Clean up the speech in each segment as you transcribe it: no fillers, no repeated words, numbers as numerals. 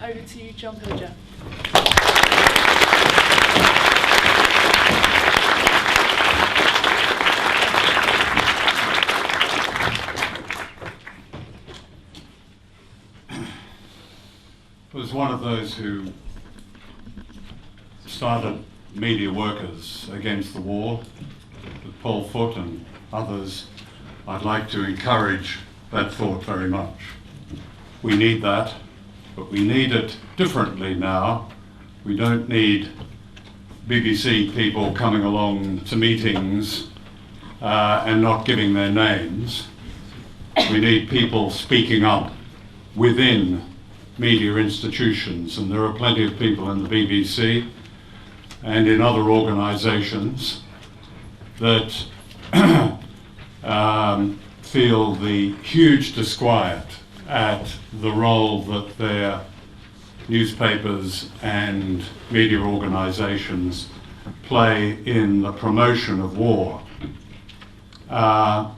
Over to you, John Pilger. Was one of those who started Media Workers Against the War with Paul Foot and others. I'd like to encourage that thought very much. We need that, but we need it differently now. We don't need BBC people coming along to meetings and not giving their names. We need people speaking up within media institutions, and there are plenty of people in the BBC and in other organisations that feel the huge disquiet at the role that their newspapers and media organisations play in the promotion of war. I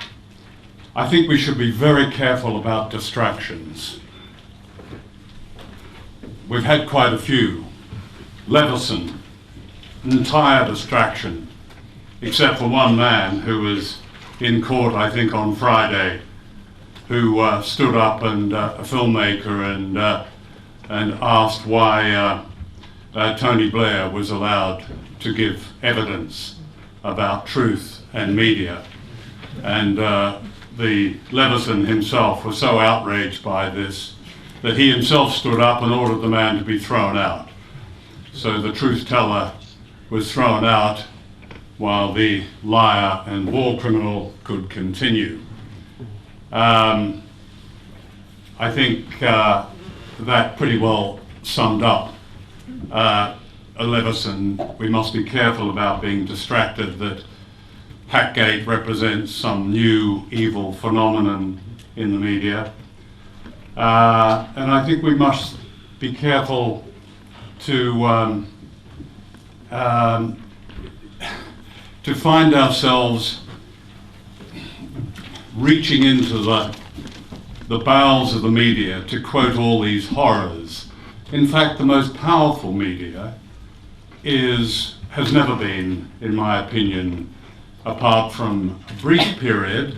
think we should be very careful about distractions. We've had quite a few. Leveson, entire distraction, except for one man who was in court, I think, on Friday, who stood up, and a filmmaker, and asked why Tony Blair was allowed to give evidence about truth and media. And the Leveson himself was so outraged by this that he himself stood up and ordered the man to be thrown out. So the truth teller was thrown out while the liar and war criminal could continue. I think that pretty well summed up Leveson. We must be careful about being distracted that Hackgate represents some new evil phenomenon in the media. And I think we must be careful to find ourselves reaching into the bowels of the media to quote all these horrors. In fact, the most powerful media has never been, in my opinion, apart from a brief period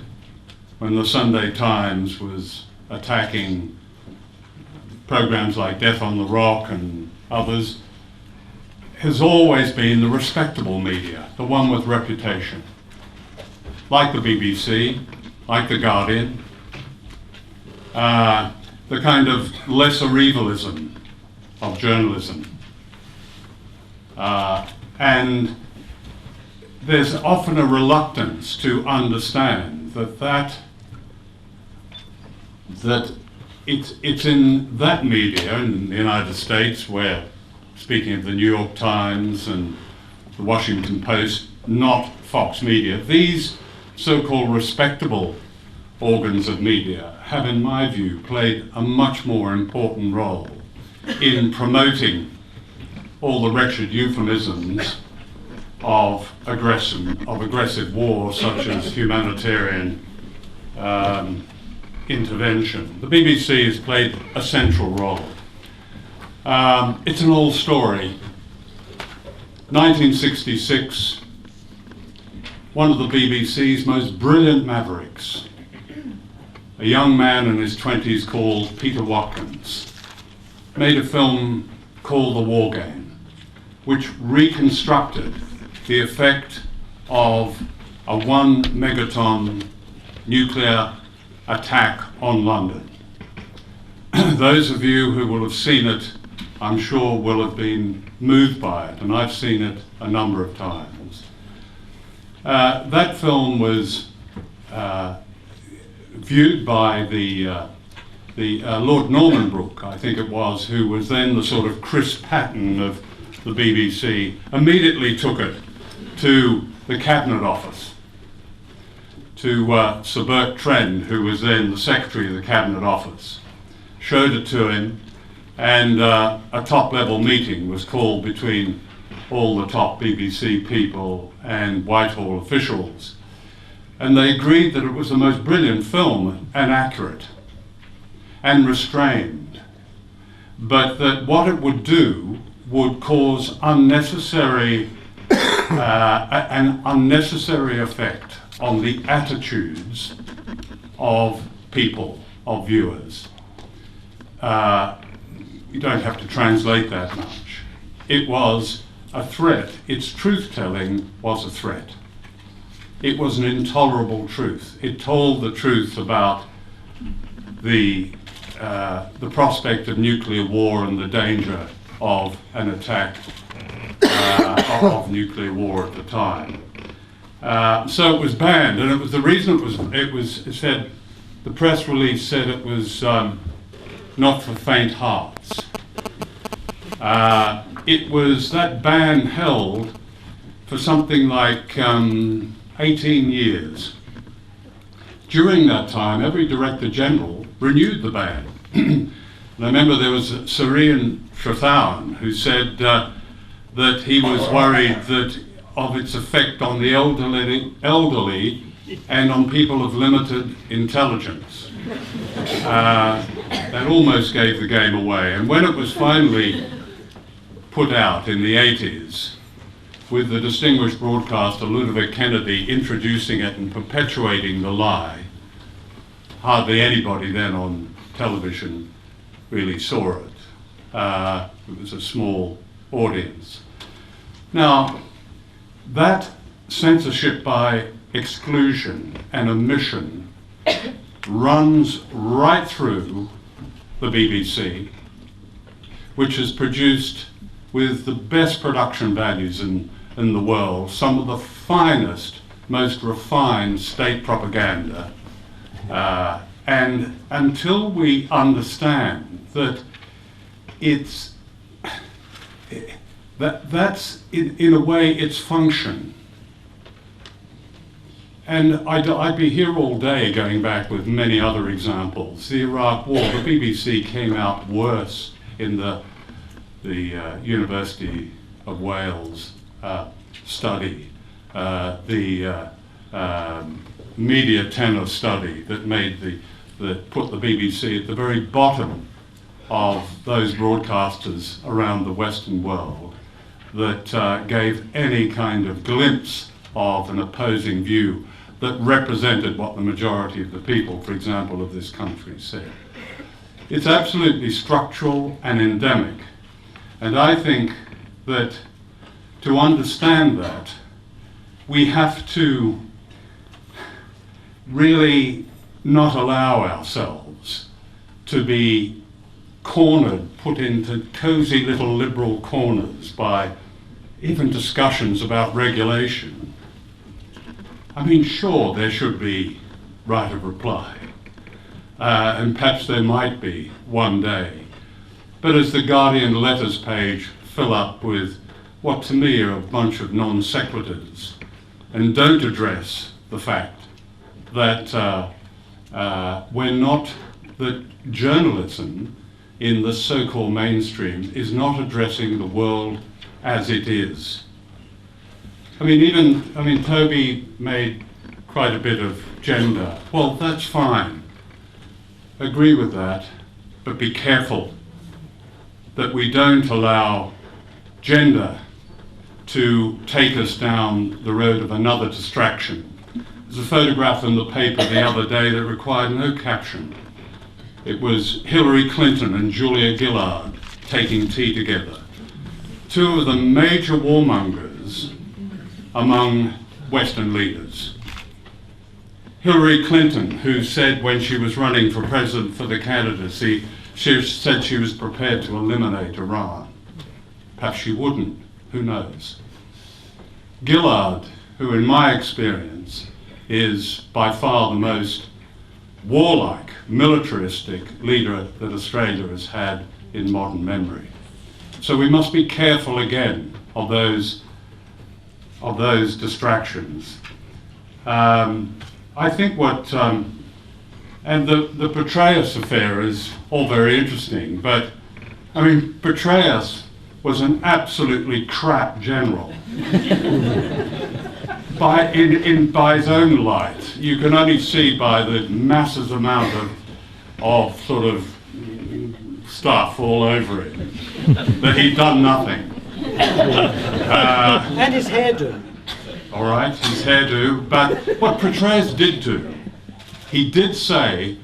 when the Sunday Times was attacking programs like Death on the Rock and others, has always been the respectable media, the one with reputation, like the BBC, like the Guardian, the kind of lesser evilism of journalism. And there's often a reluctance to understand that it's in that media in the United States where, speaking of the New York Times and the Washington Post, not Fox Media, these so-called respectable organs of media have, in my view, played a much more important role in promoting all the wretched euphemisms of aggressive war, such as humanitarian intervention. The BBC has played a central role. It's an old story. 1966, one of the BBC's most brilliant mavericks, a young man in his 20s called Peter Watkins, made a film called The War Game, which reconstructed the effect of a 1 megaton nuclear attack on London. Those of you who will have seen it, I'm sure, will have been moved by it, and I've seen it a number of times. That film was viewed by the Lord Normanbrook, I think it was, who was then the sort of Chris Patton of the BBC, immediately took it to the Cabinet Office, to Sir Bert Trend, who was then the Secretary of the Cabinet Office, showed it to him, and a top-level meeting was called between all the top BBC people and Whitehall officials, and they agreed that it was the most brilliant film and accurate and restrained, but that what it would do would cause unnecessary an unnecessary effect on the attitudes of people, of viewers. You don't have to translate that much. It was a threat. Its truth-telling was a threat. It was an intolerable truth. It told the truth about the prospect of nuclear war and the danger of an attack of nuclear war at the time. So it was banned, and it was the reason it said, the press release said it was not for faint hearts. It was that ban held for something like 18 years. During that time, every Director General renewed the ban. And I remember there was Sir Ian Trethowyn who said that he was worried that of its effect on the elderly and on people of limited intelligence. That almost gave the game away. And when it was finally put out in the 80s, with the distinguished broadcaster Ludovic Kennedy introducing it and perpetuating the lie, hardly anybody then on television really saw it. It was a small audience. Now, that censorship by exclusion and omission runs right through the BBC, which has produced, with the best production values in the world, some of the finest, most refined state propaganda. And until we understand that that's in a way its function. And I'd be here all day going back with many other examples. The Iraq War, the BBC came out worse in the University of Wales study, the media tenor study that put the BBC at the very bottom of those broadcasters around the Western world that gave any kind of glimpse of an opposing view that represented what the majority of the people, for example, of this country said. It's absolutely structural and endemic. And I think that to understand that, we have to really not allow ourselves to be cornered, put into cozy little liberal corners by even discussions about regulation. I mean, sure, there should be right of reply, and perhaps there might be one day. But as the Guardian letters page fill up with what to me are a bunch of non sequiturs and don't address the fact that that journalism in the so-called mainstream is not addressing the world as it is. I mean, Toby made quite a bit of gender. Well, that's fine. Agree with that, but be careful that we don't allow gender to take us down the road of another distraction. There's a photograph in the paper the other day that required no caption. It was Hillary Clinton and Julia Gillard taking tea together. Two of the major warmongers among Western leaders. Hillary Clinton, who said when she was running for president for the candidacy, she said she was prepared to eliminate Iran. Perhaps she wouldn't, who knows. Gillard, who in my experience is by far the most warlike, militaristic leader that Australia has had in modern memory. So we must be careful again of those distractions. I think and the Petraeus affair is all very interesting, but I mean, Petraeus was an absolutely crap general. By his own light, you can only see by the massive amount of sort of stuff all over it, that he'd done nothing. And his hairdo. All right, his hairdo. But what Petraeus did do, he did say,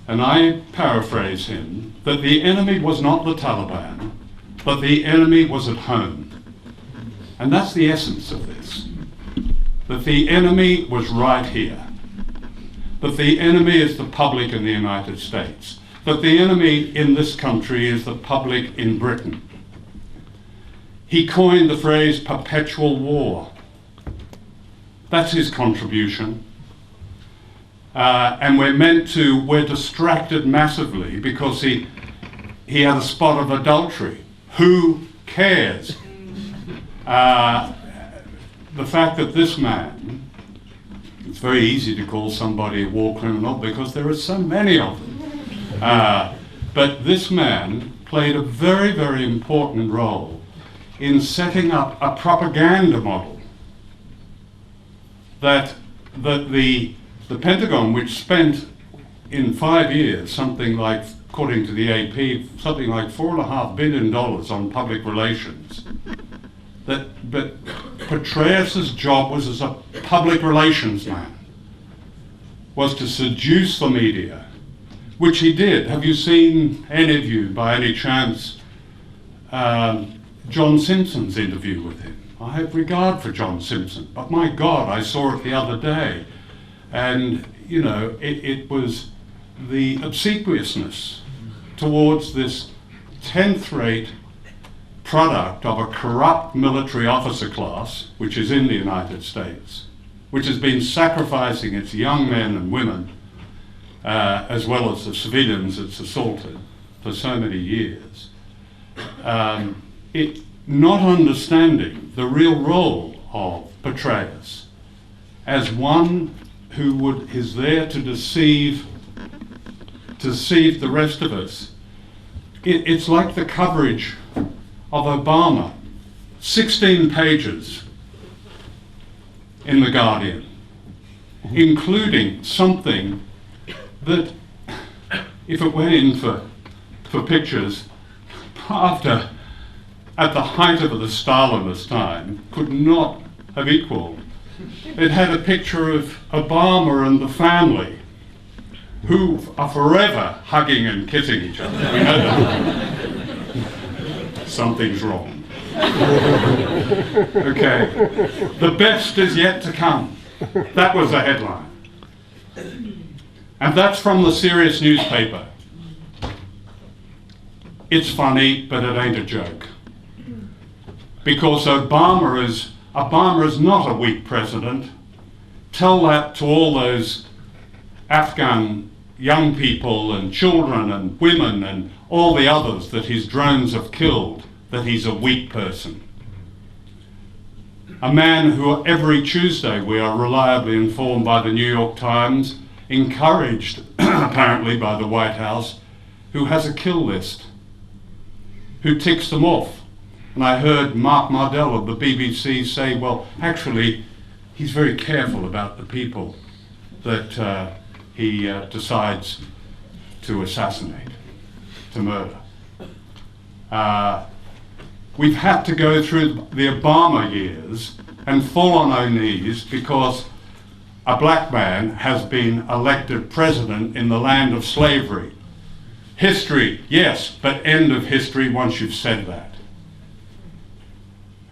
and I paraphrase him, that the enemy was not the Taliban, but the enemy was at home. And that's the essence of this. That the enemy was right here. That the enemy is the public in the United States. That the enemy in this country is the public in Britain. He coined the phrase perpetual war. That's his contribution. And we're distracted massively because he had a spot of adultery. Who cares? The fact that this man, it's very easy to call somebody a war criminal because there are so many of them. But this man played a very, very important role in setting up a propaganda model that the Pentagon, which spent in 5 years something like, according to the AP, something like $4.5 billion on public relations, but Petraeus's job was as a public relations man, was to seduce the media, which he did. Have you seen, any of you, by any chance, John Simpson's interview with him? I have regard for John Simpson, but my God, I saw it the other day. And, you know, it was the obsequiousness towards this 10th-rate product of a corrupt military officer class, which is in the United States, which has been sacrificing its young men and women, as well as the civilians it's assaulted for so many years. Not understanding the real role of Petraeus as one who is there to deceive the rest of us. It's like the coverage of Obama, 16 pages in The Guardian, including something that, if it went in for pictures, at the height of the Stalinist time, could not have equaled. It had a picture of Obama and the family, who are forever hugging and kissing each other. We know that. Something's wrong. Okay. The best is yet to come. That was the headline. And that's from the serious newspaper. It's funny, but it ain't a joke. Because Obama is not a weak president. Tell that to all those Afghan young people and children and women and all the others that his drones have killed, that he's a weak person. A man who every Tuesday, we are reliably informed by the New York Times, encouraged apparently by the White House, who has a kill list, who ticks them off. And I heard Mark Mardell of the BBC say, well, actually, he's very careful about the people that he decides to assassinate, to murder. We've had to go through the Obama years and fall on our knees because a black man has been elected president in the land of slavery. History, yes, but end of history once you've said that.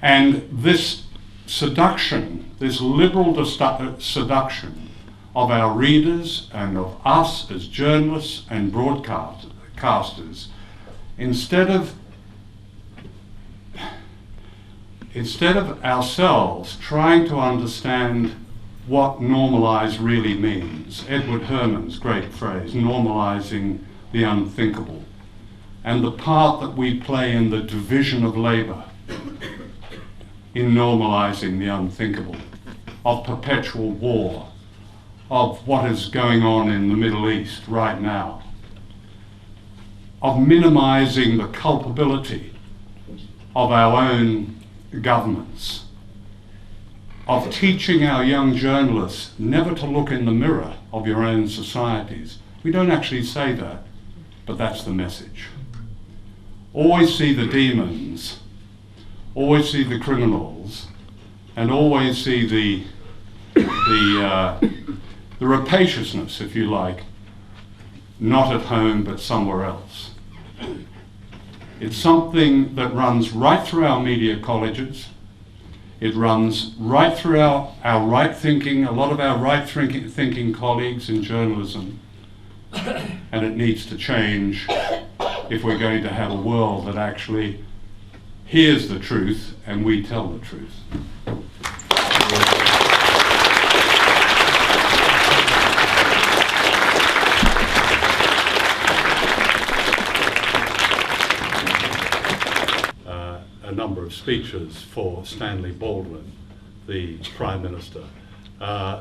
And this seduction, this liberal seduction of our readers and of us as journalists and broadcasters, instead of ourselves trying to understand what normalize really means, Edward Herman's great phrase, normalizing the unthinkable, and the part that we play in the division of labor in normalizing the unthinkable, of perpetual war, of what is going on in the Middle East right now, of minimizing the culpability of our own governments, of teaching our young journalists never to look in the mirror of your own societies. We don't actually say that, but that's the message. always see the demons, always see the criminals, and always see the rapaciousness, if you like, not at home but somewhere else. It's something that runs right through our media colleges. It runs right through our right thinking, a lot of our right thinking colleagues in journalism. And it needs to change if we're going to have a world that actually hears the truth and we tell the truth. A number of speeches for Stanley Baldwin, the Prime Minister.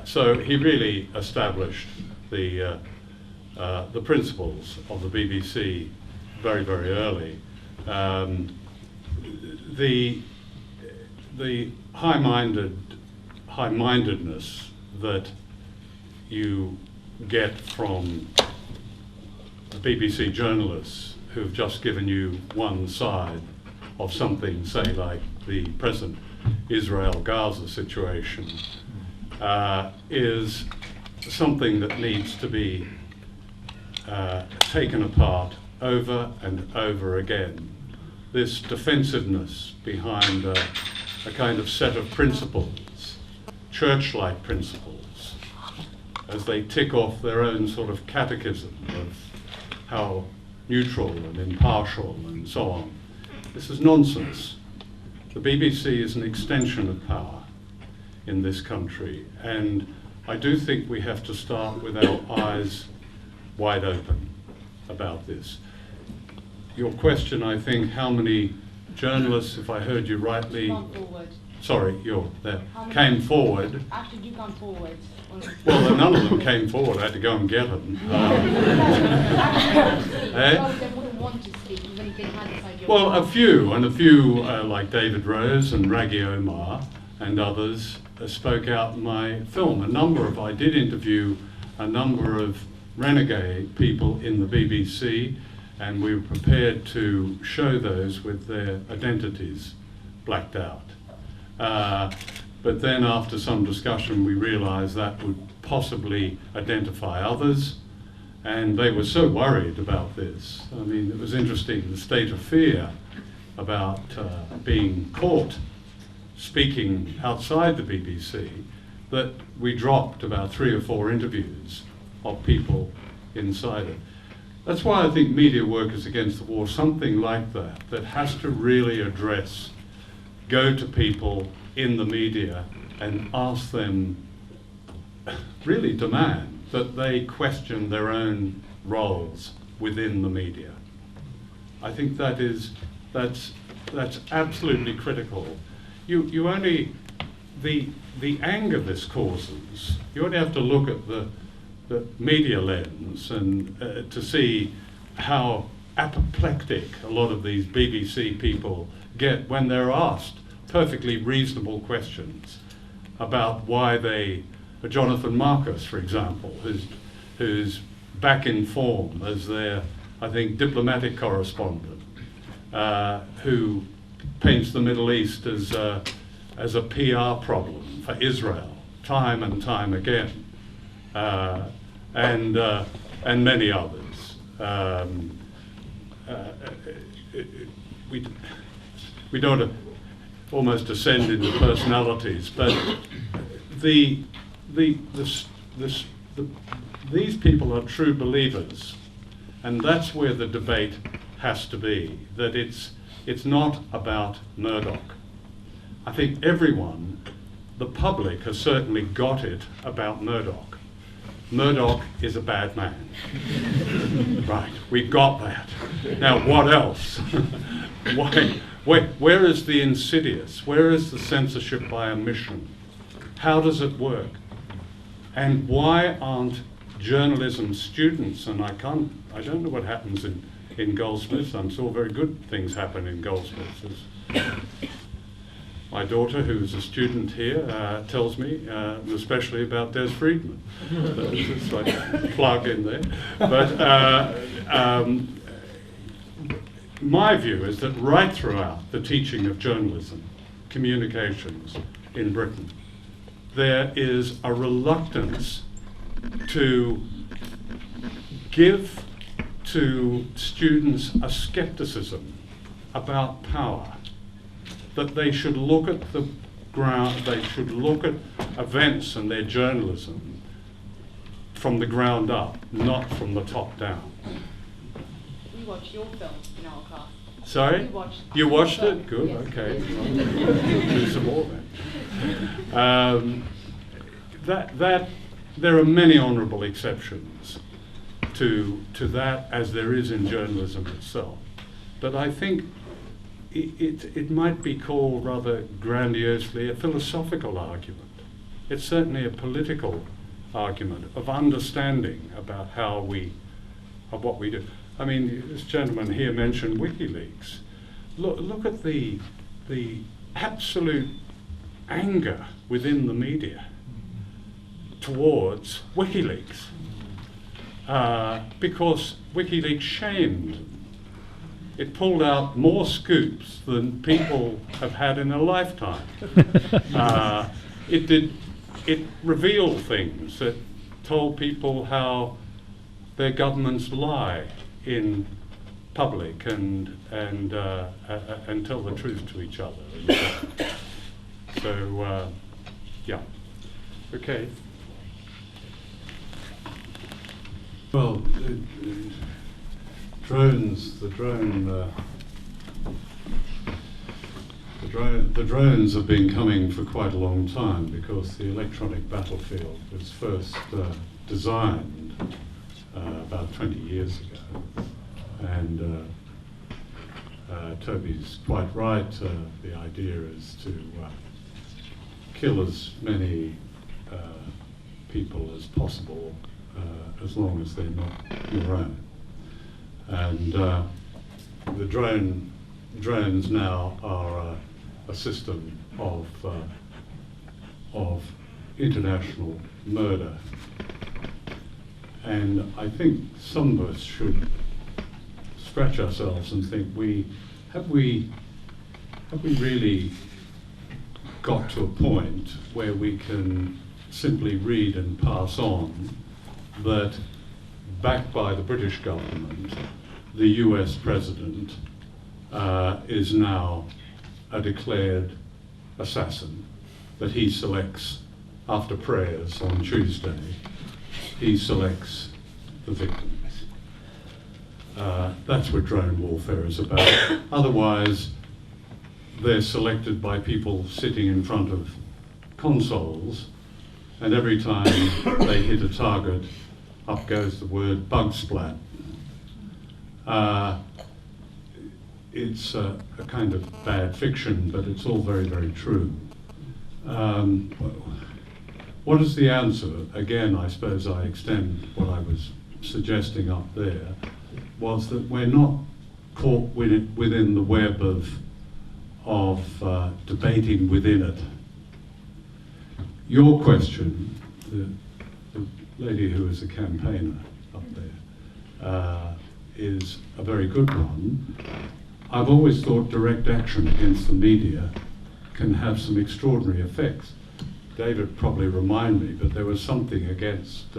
So he really established the principles of the BBC very, very early. The high-mindedness that you get from BBC journalists who've just given you one side of something, say like the present Israel-Gaza situation, is something that needs to be taken apart over and over again. This defensiveness behind a kind of set of principles, church-like principles, as they tick off their own sort of catechism of how neutral and impartial and so on. This is nonsense. The BBC is an extension of power in this country, and I do think we have to start with our eyes wide open about this. Your question, I think, how many journalists, if I heard you rightly, sorry, you're there, came forward. Actually, you come forward. Well, none of them came forward. I had to go and get them. Well, a few, like David Rose and Raggy Omar and others, spoke out in my film. I did interview a number of renegade people in the BBC, and we were prepared to show those with their identities blacked out. But then after some discussion, we realized that would possibly identify others, and they were so worried about this. I mean, it was interesting, the state of fear about being caught speaking outside the BBC, that we dropped about 3 or 4 interviews of people inside it. That's why I think Media Workers Against the War, something like that has to really go to people in the media and ask them, really demand that they question their own roles within the media. I think that's absolutely critical. You only, the anger this causes, you only have to look at the media lens and to see how apoplectic a lot of these BBC people get when they're asked perfectly reasonable questions about why Jonathan Marcus, for example, who's back in form as their, I think, diplomatic correspondent, who paints the Middle East as a PR problem for Israel, time and time again, and many others. We don't almost descend into personalities, but these people are true believers, and that's where the debate has to be. That it's not about Murdoch. I think everyone, the public, has certainly got it about Murdoch. Murdoch is a bad man. Right, we got that. Now what else? Where is the insidious? Where is the censorship by omission? How does it work? And why aren't journalism students, and I don't know what happens in Goldsmiths. I'm sure very good things happen in Goldsmiths. My daughter, who's a student here, tells me, especially about Des Friedman. It's like a plug in there. But my view is that right throughout the teaching of journalism, communications in Britain, there is a reluctance to give to students a skepticism about power, that they should look at the ground, they should look at events and their journalism from the ground up, not from the top down. We watched your film in our class. Sorry? You watched it? Good, yes. okay. We'll do some more then. There are many honourable exceptions to that, as there is in journalism itself. But I think it might be called rather grandiosely a philosophical argument. It's certainly a political argument of understanding about of what we do. I mean, this gentleman here mentioned WikiLeaks. Look at the absolute anger within the media towards WikiLeaks, because WikiLeaks shamed. It pulled out more scoops than people have had in a lifetime. It revealed things that told people how their governments lie in public and tell the truth to each other. So, yeah. Okay. Well, the drones have been coming for quite a long time, because the electronic battlefield was first designed about 20 years ago. And Toby's quite right. The idea is to kill as many people as possible, as long as they're not your own. And the drones now are a system of international murder. And I think some of us should scratch ourselves and think, have we really got to a point where we can simply read and pass on that, backed by the British government, the US president is now a declared assassin, that he selects, after prayers on Tuesday, he selects the victims. That's what drone warfare is about. Otherwise, they're selected by people sitting in front of consoles, and every time they hit a target, up goes the word bug splat. It's a kind of bad fiction, but it's all very, very true. What is the answer? Again, I suppose I extend what I was suggesting up there, was that we're not caught within the web of debating within it. Your question, the lady who is a campaigner up there, is a very good one. I've always thought direct action against the media can have some extraordinary effects. David probably remind me, but there was something against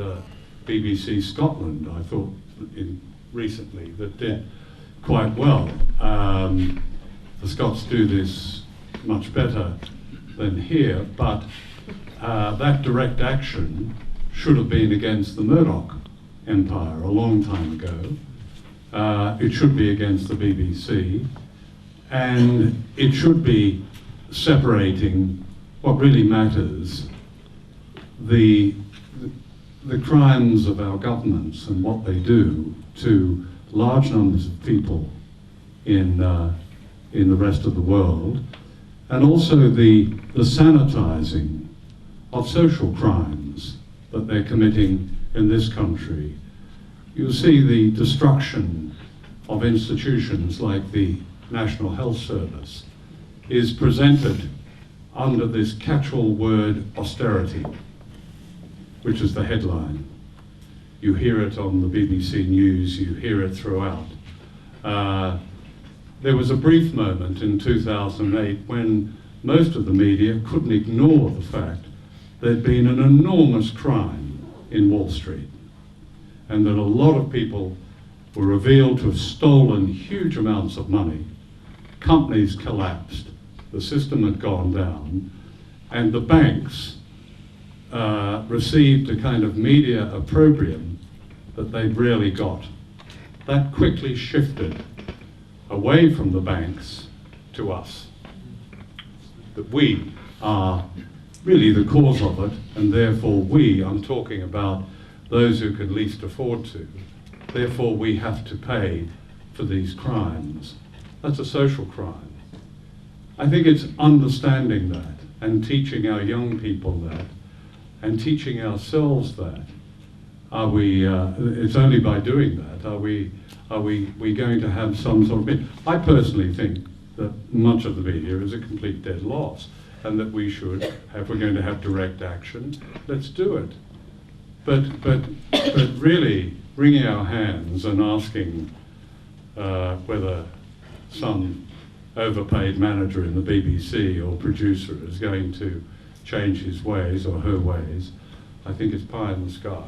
BBC Scotland, I thought, recently, that did quite well. The Scots do this much better than here, but that direct action should have been against the Murdoch empire a long time ago. It should be against the BBC, and it should be separating what really matters, the crimes of our governments and what they do to large numbers of people in the rest of the world, and also the sanitizing of social crimes that they're committing in this country. You'll see the destruction of institutions like the National Health Service is presented under this catch-all word austerity, which is the headline. You hear it on the BBC News, you hear it throughout. there was a brief moment in 2008 when most of the media couldn't ignore the fact there'd been an enormous crime in Wall Street, and that a lot of people were revealed to have stolen huge amounts of money. Companies collapsed, the system had gone down, and the banks received a kind of media opprobrium that they'd rarely got. That quickly shifted away from the banks to us. That we are really the cause of it, and therefore we, I'm talking about those who can least afford to, therefore we have to pay for these crimes. That's a social crime. I think it's understanding that and teaching our young people that and teaching ourselves that. Are we, it's only by doing that, are we going to have some sort of, I personally think that much of the media is a complete dead loss, and that we should, if we're going to have direct action, let's do it. But really wringing our hands and asking whether some overpaid manager in the BBC or producer is going to change his ways or her ways, I think it's pie in the sky.